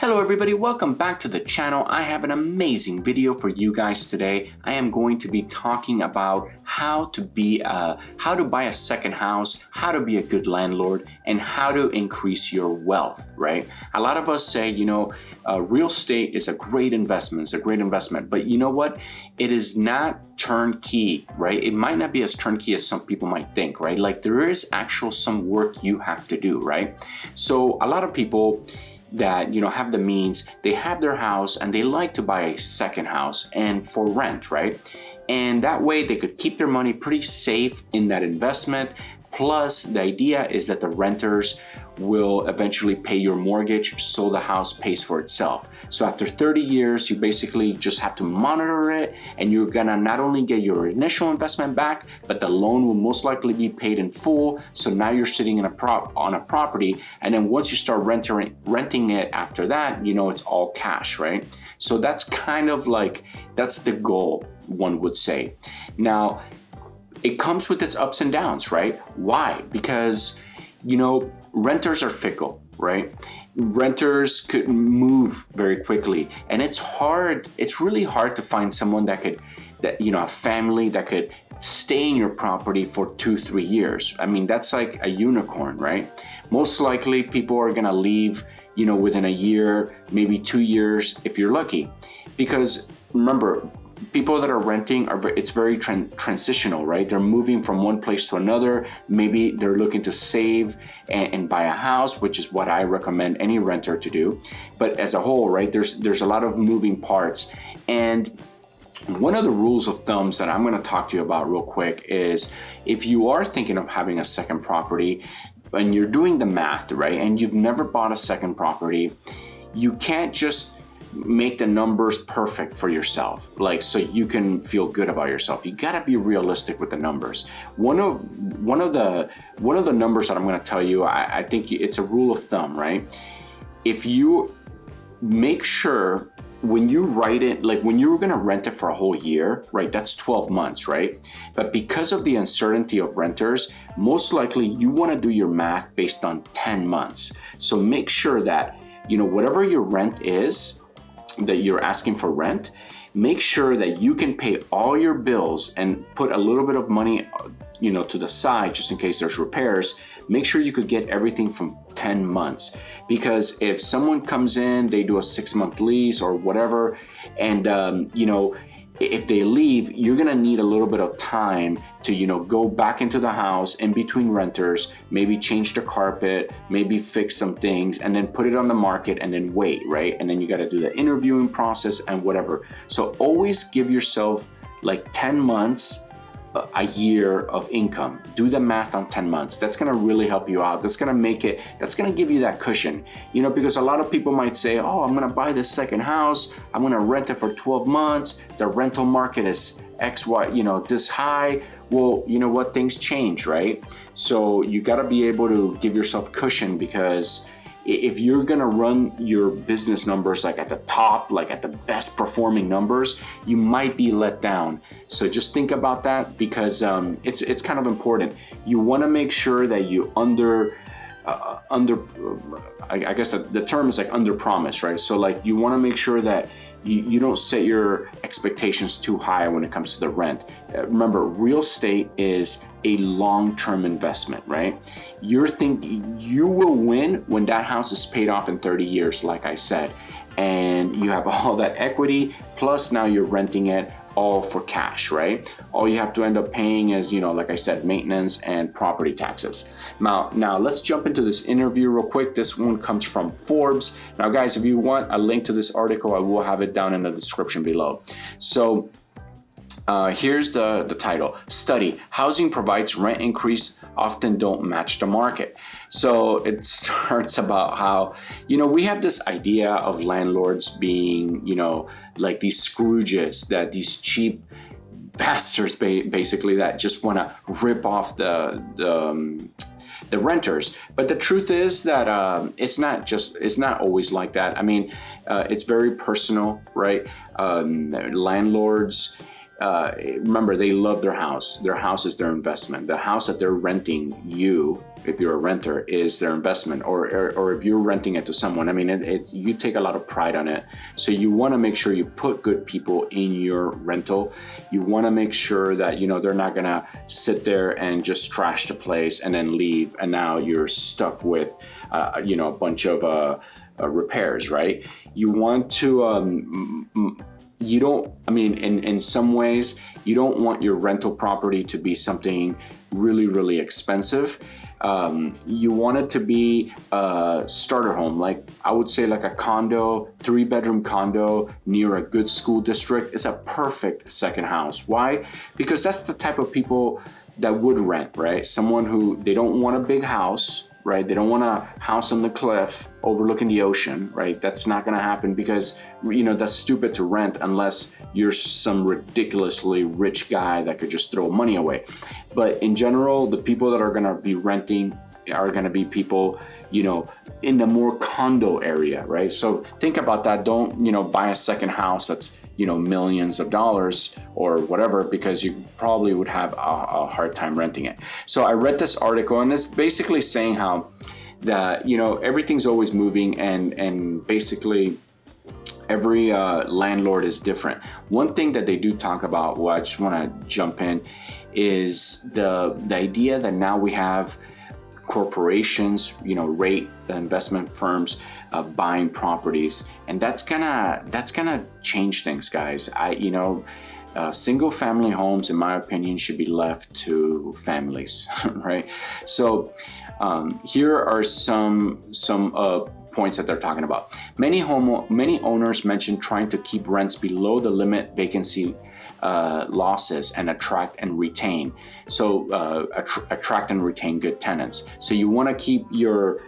Hello everybody, welcome back to the channel. I have an amazing video for you guys today. I am going to be talking about how to buy a second house, how to be a good landlord, and how to increase your wealth, right? A lot of us say, real estate is a great investment, but you know what? It is not turnkey, right? It might not be as turnkey as some people might think, right? Like there is actual some work you have to do, right? So a lot of people that have the means, they have their house and they like to buy a second house and for rent, right? And that way they could keep their money pretty safe in that investment. Plus the idea is that the renters will eventually pay your mortgage so the house pays for itself. So after 30 years, you basically just have to monitor it and you're gonna not only get your initial investment back, but the loan will most likely be paid in full. So now you're sitting on a property, and then once you start renting it after that, it's all cash, right? So that's kind of like, that's the goal, one would say. Now, it comes with its ups and downs, right? Why? Because renters are fickle, right? Renters could move very quickly, and it's really hard to find someone a family that could stay in your property for 2-3 years. I mean, that's like a unicorn, right? Most likely people are gonna leave, within a year, maybe 2 years if you're lucky. Because remember, people that are renting it's very transitional, right? They're moving from one place to another. Maybe they're looking to save and buy a house, which is what I recommend any renter to do. But as a whole, right, there's a lot of moving parts. And one of the rules of thumbs that I'm going to talk to you about real quick is if you are thinking of having a second property and you're doing the math, right, and you've never bought a second property, you can't just make the numbers perfect for yourself, so you can feel good about yourself. You got to be realistic with the numbers. One of the numbers that I'm going to tell you, I think it's a rule of thumb, right? If you make sure when you write it, like when you're going to rent it for a whole year, right? That's 12 months, right? But because of the uncertainty of renters, most likely you want to do your math based on 10 months. So make sure that, whatever your rent is, that you're asking for rent, make sure that you can pay all your bills and put a little bit of money, to the side just in case there's repairs. Make sure you could get everything from 10 months. Because if someone comes in, they do a 6-month lease or whatever, and if they leave, you're gonna need a little bit of time to, go back into the house in between renters, maybe change the carpet, maybe fix some things, and then put it on the market and then wait, right? And then you gotta do the interviewing process and whatever. So always give yourself like 10 months, a year of income. Do the math on 10 months. That's gonna really help you out. That's gonna give you that cushion, because a lot of people might say, oh, I'm gonna buy this second house, I'm gonna rent it for 12 months, the rental market is X, Y, this high. Well, you know what, things change, right? So you gotta be able to give yourself cushion, because if you're gonna run your business numbers like at the top, like at the best performing numbers, you might be let down. So just think about that, because it's kind of important. You wanna make sure that you I guess the term is like under promise, right? So like you wanna make sure that you don't set your expectations too high when it comes to the rent. Remember, real estate is a long-term investment, right? You will win when that house is paid off in 30 years, like I said, and you have all that equity, plus now you're renting it all for cash, right? All you have to end up paying is, like I said, maintenance and property taxes. Now let's jump into this interview real quick. This one comes from Forbes. Now guys, if you want a link to this article, I will have it down in the description below. So here's the title: Study, Housing Provides Rent Increase Often Don't Match the Market. So it starts about how, we have this idea of landlords being, like these Scrooges, that these cheap bastards basically that just want to rip off the renters. But the truth is that it's not always like that. I mean, it's very personal, right? Landlords, remember, they love their house. Their house is their investment. The house that they're renting you, if you're a renter, is their investment. Or if you're renting it to someone, I mean, you take a lot of pride on it. So you want to make sure you put good people in your rental. You want to make sure that, they're not going to sit there and just trash the place and then leave. And now you're stuck with, a bunch of repairs, right? You want to, in some ways, you don't want your rental property to be something really, really expensive. You want it to be a starter home, like I would say like a condo, 3-bedroom condo near a good school district is a perfect second house. Why? Because that's the type of people that would rent, right? Someone who, they don't want a big house, right? They don't want a house on the cliff overlooking the ocean, right? That's not going to happen because, that's stupid to rent unless you're some ridiculously rich guy that could just throw money away. But in general, the people that are going to be renting are going to be people, in the more condo area, right? So think about that. Don't, buy a second house that's, millions of dollars or whatever, because you probably would have a hard time renting it. So I read this article, and it's basically saying how that, everything's always moving, and basically every landlord is different. One thing that they do talk about, well, I just want to jump in, is the idea that now we have corporations, rate investment firms buying properties, and that's gonna change things, guys. Single family homes, in my opinion, should be left to families, right? So here are some points that they're talking about. Many owners mention trying to keep rents below the limit vacancy losses and attract and retain. So attract and retain good tenants. So you want to keep your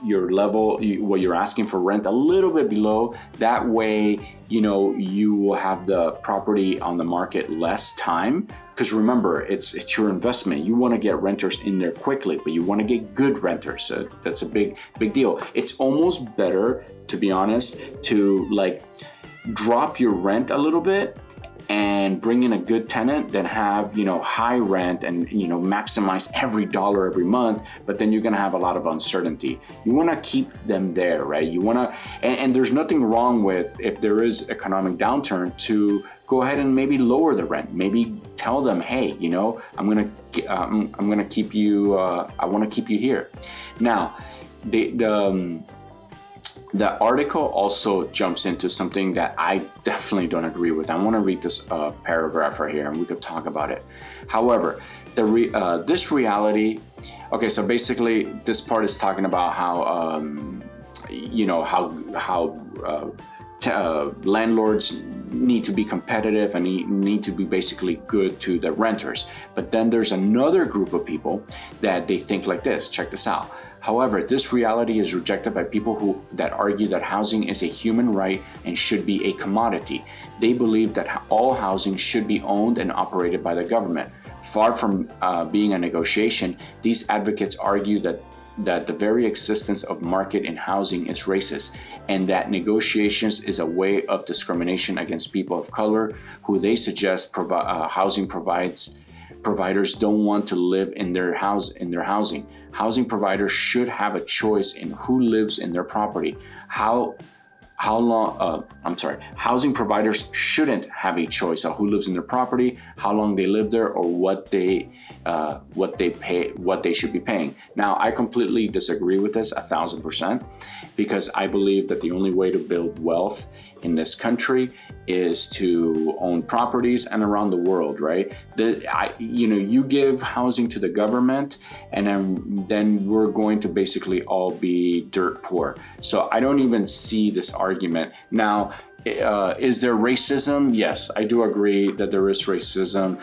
level, what you're asking for rent, a little bit below. That way, you will have the property on the market less time. Because remember, it's your investment. You want to get renters in there quickly, but you want to get good renters. So that's a big deal. It's almost better, to be honest, to like drop your rent a little bit and bring in a good tenant than have, high rent and, maximize every dollar every month, but then you're going to have a lot of uncertainty. You want to keep them there, right? You want to, and there's nothing wrong with, if there is economic downturn, to go ahead and maybe lower the rent. Maybe tell them, hey, I'm going to keep you, I want to keep you here. Now, the article also jumps into something that I definitely don't agree with. I want to read this paragraph right here, and we could talk about it. However, this reality. Okay, so basically, this part is talking about how landlords need to be competitive and need to be basically good to the renters. But then there's another group of people that they think like this. Check this out. However, this reality is rejected by people that argue that housing is a human right and should be a commodity. They believe that all housing should be owned and operated by the government. Far from being a negotiation, these advocates argue that the very existence of market in housing is racist, and that negotiations is a way of discrimination against people of color who they suggest housing providers don't want to live in their housing. Housing providers should have a choice in who lives in their property. Housing providers shouldn't have a choice of who lives in their property, how long they live there, or what they pay, what they should be paying. Now, I completely disagree with this 1,000%, because I believe that the only way to build wealth in this country is to own properties, and around the world, right? You give housing to the government, and then we're going to basically all be dirt poor. So I don't even see this argument. Now, is there racism? Yes, I do agree that there is racism,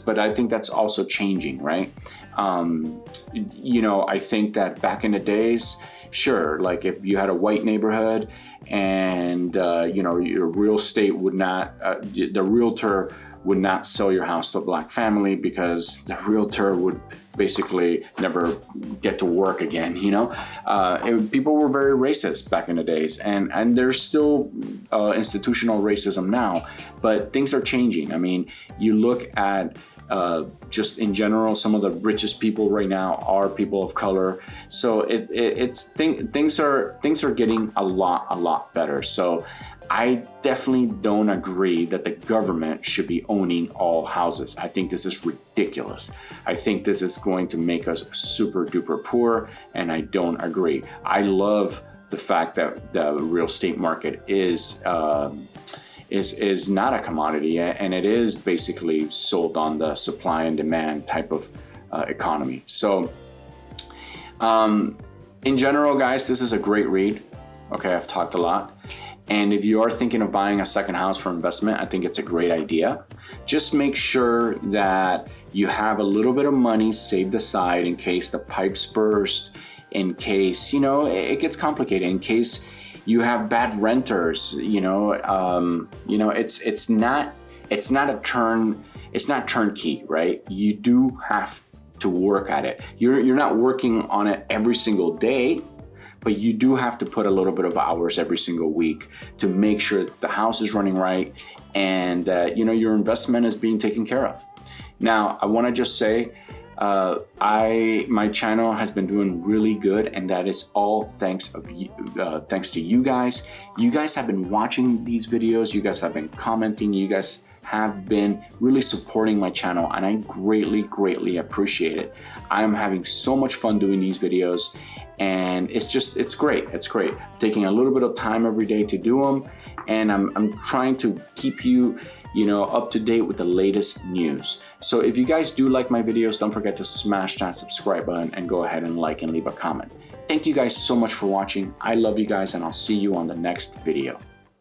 but I think that's also changing, right? I think that back in the days, Sure, like if you had a white neighborhood and you know, your real estate would not, the realtor would not sell your house to a black family because the realtor would basically never get to work again, you know? People were very racist back in the days, and there's still institutional racism now, but things are changing. I mean, you look at just in general, some of the richest people right now are people of color. So things are getting a lot better. So I definitely don't agree that the government should be owning all houses. I think this is ridiculous. I think this is going to make us super duper poor, and I don't agree. I love the fact that the real estate market is not a commodity, and it is basically sold on the supply and demand type of economy. So in general, guys, this is a great read. Okay, I've talked a lot. And if you are thinking of buying a second house for investment, I think it's a great idea. Just make sure that you have a little bit of money saved aside in case the pipes burst, in case, you know, it gets complicated, in case you have bad renters, you know, it's not turnkey, right? You do have to work at it. You're not working on it every single day, but you do have to put a little bit of hours every single week to make sure that the house is running right and that, you know, your investment is being taken care of. Now, I want to just say, my channel has been doing really good, and that is all thanks to you guys. You guys have been watching these videos. You guys have been commenting. You guys have been really supporting my channel, and I greatly appreciate it. I am having so much fun doing these videos, and it's great. It's great. Taking a little bit of time every day to do them, and I'm trying to keep you up to date with the latest news. So if you guys do like my videos, don't forget to smash that subscribe button and go ahead and like and leave a comment. Thank you guys so much for watching. I love you guys, and I'll see you on the next video.